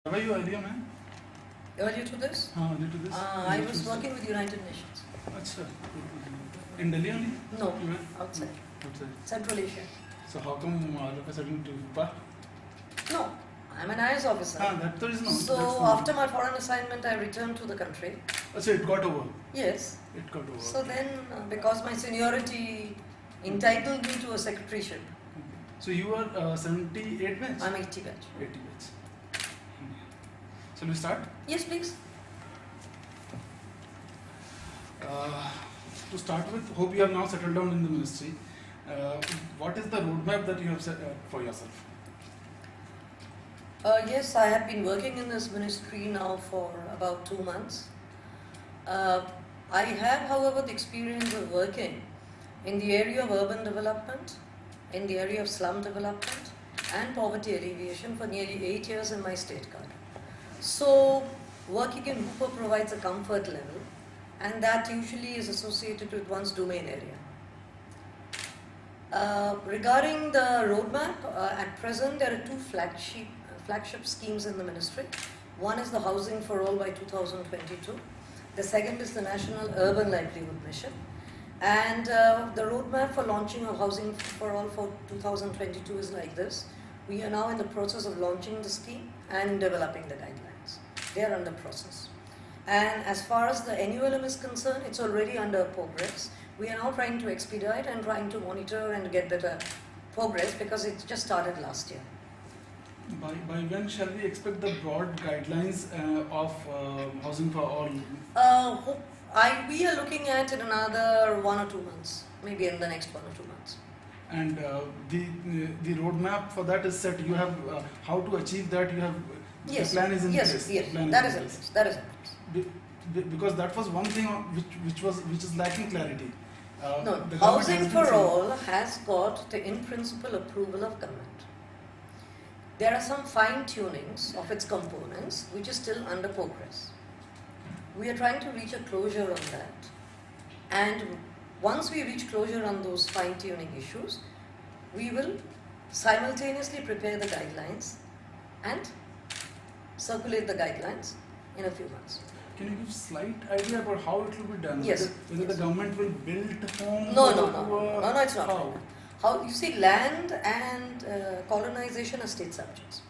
Where were you earlier, man? Earlier to this? Earlier to this? I was working with United Nations. Achha. In Delhi only? No, You were? outside. Outside. Central Asia. So how come all of a sudden to Pa? No, I'm an IS officer. That there is no. So after my foreign assignment, I returned to the country. So it got over. Yes. It got over. So then, because my seniority entitled me to a secretaryship. So you were 78 batch? I'm 80 batch. 80 batch. Shall we start? Yes, please. To start with, hope you have now settled down in the ministry. What is the roadmap that you have set for yourself? Yes, I have been working in this ministry now for about 2 months. I have, however, the experience of working in the area of urban development, in the area of slum development and poverty alleviation for nearly 8 years in my state card. So, working in Hooper provides a comfort level, and that usually is associated with one's domain area. Regarding the roadmap, at present there are two flagship schemes in the ministry. One is the Housing for All by 2022. The second is the National Urban Livelihood Mission. And the roadmap for launching of Housing for All for 2022 is like this. We are now in the process of launching the scheme and developing the guidelines. They are under process. And as far as the NULM is concerned, it's already under progress. We are now trying to expedite and trying to monitor and get better progress because it just started last year. By when shall we expect the broad guidelines of Housing for All? We are looking at in another 1 or 2 months, maybe in the next 1 or 2 months. And the roadmap for that is set. You have how to achieve that. You have yes. The plan is in place. Yes, that is in place. That is in place. Because that was one thing which is lacking clarity. No, Housing for All has got the in principle approval of government. There are some fine tunings of its components which is still under progress. We are trying to reach a closure on that, and once we reach closure on those fine tuning issues, we will simultaneously prepare the guidelines and circulate the guidelines in a few months. Can you give slight idea about how it will be done? Yes. Whether the government will build homes? No, it's not. How you see, land and colonization are state subjects.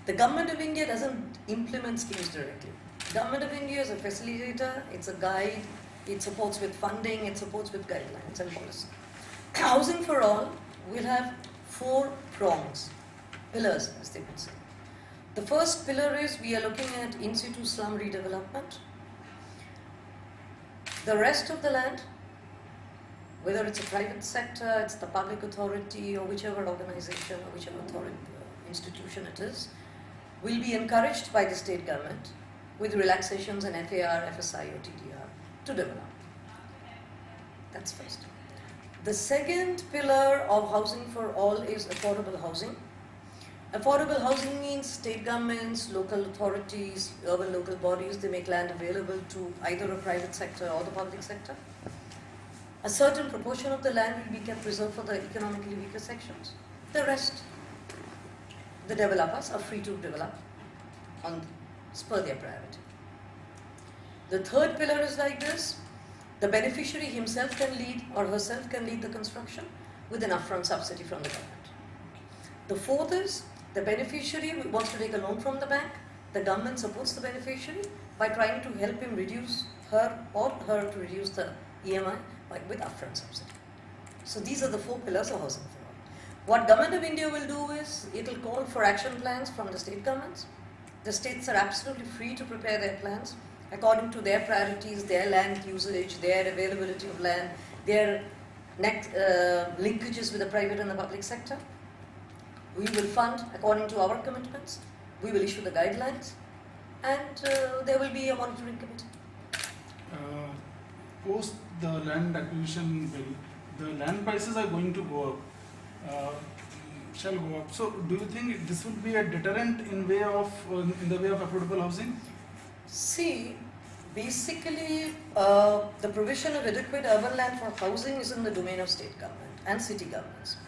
The Government of India doesn't implement schemes directly. Government of India is a facilitator, it's a guide, it supports with funding, it supports with guidelines and policy. Housing for All will have 4 prongs, pillars as they would say. The first pillar is we are looking at in situ slum redevelopment. The rest of the land, whether it's a private sector, it's the public authority or whichever organization or whichever authority, institution it is, will be encouraged by the state government with relaxations in FAR, FSI or TDR to develop. That's first. The second pillar of Housing for All is affordable housing. Affordable housing means state governments, local authorities, urban local bodies, they make land available to either a private sector or the public sector. A certain proportion of the land will be kept reserved for the economically weaker sections. The rest, the developers are free to develop on spur their priority. The third pillar is like this. The beneficiary himself can lead or herself can lead the construction with an upfront subsidy from the government. The fourth is the beneficiary wants to take a loan from the bank. The government supports the beneficiary by trying to help him reduce her to reduce the EMI with upfront subsidy. So these are the 4 pillars of Housing for All. What Government of India will do is it will call for action plans from the state governments. The states are absolutely free to prepare their plans according to their priorities, their land usage, their availability of land, their linkages with the private and the public sector. We will fund according to our commitments. We will issue the guidelines, and there will be a monitoring committee. Post the land acquisition bill, the land prices are going to go up. Shall go up. So, do you think this will be a deterrent in the way of affordable housing? See, basically, the provision of adequate urban land for housing is in the domain of state government and city governments.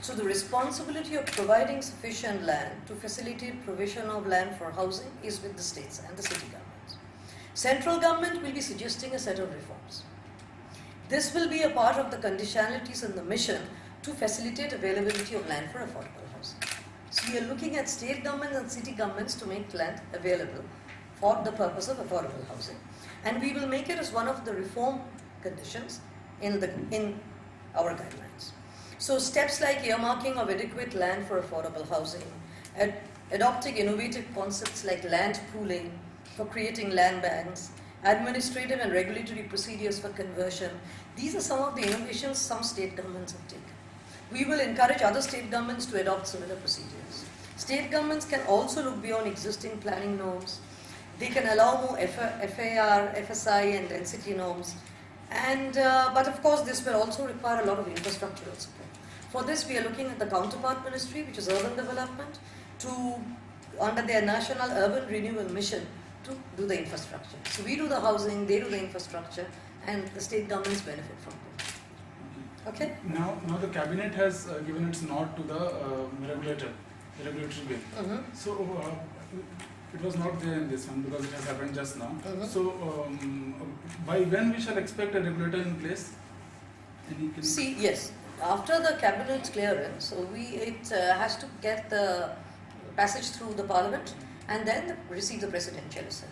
So the responsibility of providing sufficient land to facilitate provision of land for housing is with the states and the city governments. Central government will be suggesting a set of reforms. This will be a part of the conditionalities in the mission to facilitate availability of land for affordable housing. So we are looking at state governments and city governments to make land available for the purpose of affordable housing, and we will make it as one of the reform conditions in our guidelines. So steps like earmarking of adequate land for affordable housing, adopting innovative concepts like land pooling for creating land banks, administrative and regulatory procedures for conversion. These are some of the innovations some state governments have taken. We will encourage other state governments to adopt similar procedures. State governments can also look beyond existing planning norms. They can allow more FAR, FSI and density norms. But of course this will also require a lot of infrastructural support. For this we are looking at the counterpart ministry, which is urban development, under their national urban renewal mission, to do the infrastructure. So we do the housing, they do the infrastructure, and the state governments benefit from it. Okay? Now the cabinet has given its nod to the regulatory bill. So it was not there in this one because it has happened just now. So by when we shall expect a regulator in place? See, yes, after the cabinet clearance, so it has to get the passage through the parliament and then receive the presidential assent.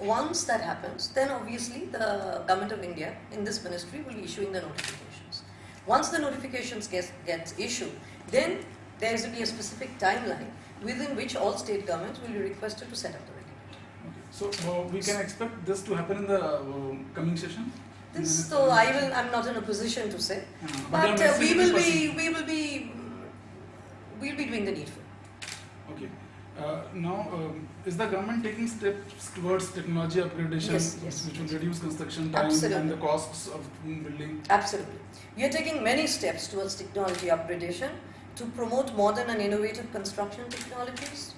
Once that happens, then obviously the government of India in this ministry will be issuing the notifications. Once the notifications get issued, then there will be a specific timeline within which all state governments will be requested to set up the regulator. So we can expect this to happen in the coming session? This, though, I'm not in a position to say, but we'll be doing the needful. Okay. Now, is the government taking steps towards technology upgradation, yes, which will reduce construction time and the costs of building? Absolutely. We are taking many steps towards technology upgradation to promote modern and innovative construction technologies,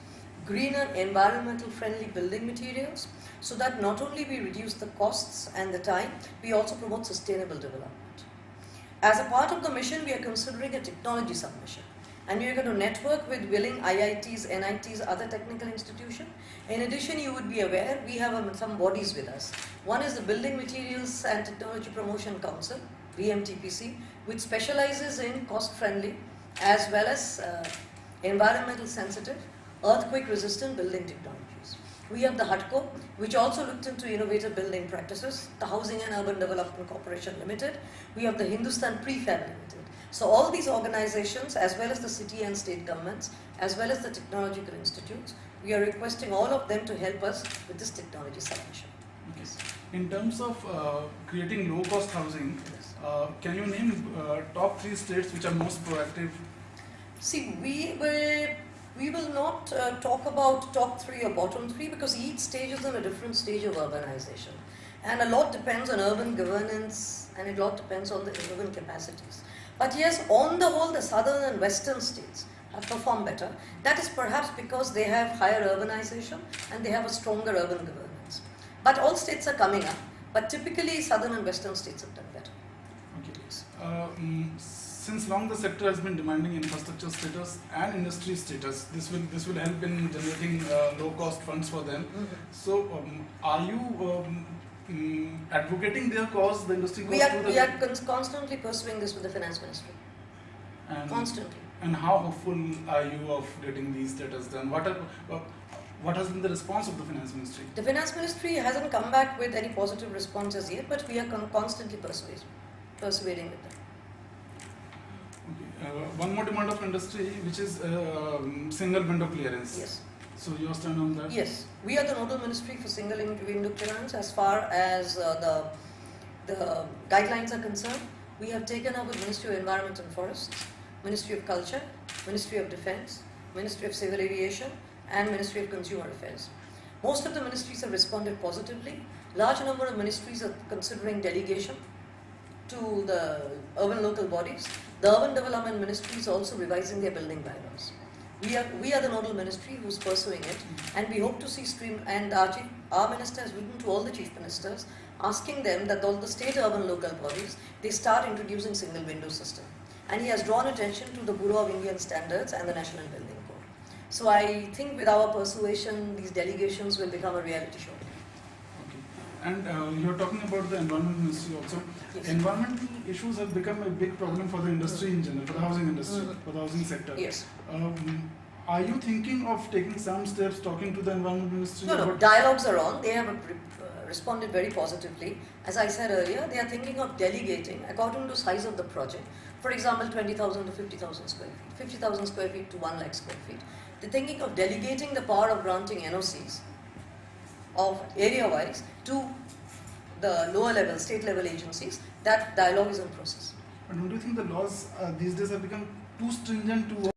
greener, environmental friendly building materials, so that not only we reduce the costs and the time, we also promote sustainable development. As a part of the mission, we are considering a technology submission. And we are going to network with willing IITs, NITs, other technical institutions. In addition, you would be aware, we have some bodies with us. One is the Building Materials and Technology Promotion Council, BMTPC, which specializes in cost-friendly as well as environmental sensitive, earthquake resistant building technologies. We have the HUDCO, which also looked into innovative building practices, the Housing and Urban Development Corporation Limited. We have the Hindustan Prefab Limited. So all these organizations, as well as the city and state governments, as well as the technological institutes, we are requesting all of them to help us with this technology submission. Okay. In terms of creating low-cost housing, can you name top 3 states which are most proactive? See, we will not talk about top 3 or bottom 3 because each stage is in a different stage of urbanization. And a lot depends on urban governance and a lot depends on the urban capacities. But yes, on the whole, the southern and western states have performed better. That is perhaps because they have higher urbanization and they have a stronger urban governance. But all states are coming up, but typically southern and western states have done better. Okay. Since long the sector has been demanding infrastructure status and industry status, this will help in generating low-cost funds for them. So, are you advocating their cause, the industry cause? We are constantly pursuing this with the finance ministry. Constantly. And how hopeful are you of getting these status done? What has been the response of the finance ministry? The finance ministry hasn't come back with any positive responses yet, but we are constantly persuading with them. Okay. One more demand of industry, which is single window clearance. Yes. So your stand on that? Yes, we are the nodal ministry for single window clearance as far as the guidelines are concerned. We have taken up with Ministry of Environment and Forests, Ministry of Culture, Ministry of Defence, Ministry of Civil Aviation and Ministry of Consumer Affairs. Most of the ministries have responded positively. Large number of ministries are considering delegation to the urban local bodies. The Urban Development Ministry is also revising their building bylaws. We are the nodal ministry who is pursuing it, and we hope to see and our minister has written to all the chief ministers asking them that all the state urban local bodies, they start introducing single window system. and he has drawn attention to the Bureau of Indian Standards and the National Building Code. So I think with our persuasion, these delegations will become a reality show. Okay. And you're talking about the environment ministry also. Yes. Environmental issues have become a big problem for the industry in general, for the housing industry, for the housing sector. Yes. Are you thinking of taking some steps, talking to the environment ministry? No, about- dialogues are on. They have responded very positively. As I said earlier, they are thinking of delegating according to size of the project. For example, 20,000 to 50,000 square feet, 50,000 square feet to 1 lakh square feet. They're thinking of delegating the power of granting NOCs of area-wise to the lower level, state level agencies. That dialogue is in process. And don't you think the laws these days have become too stringent to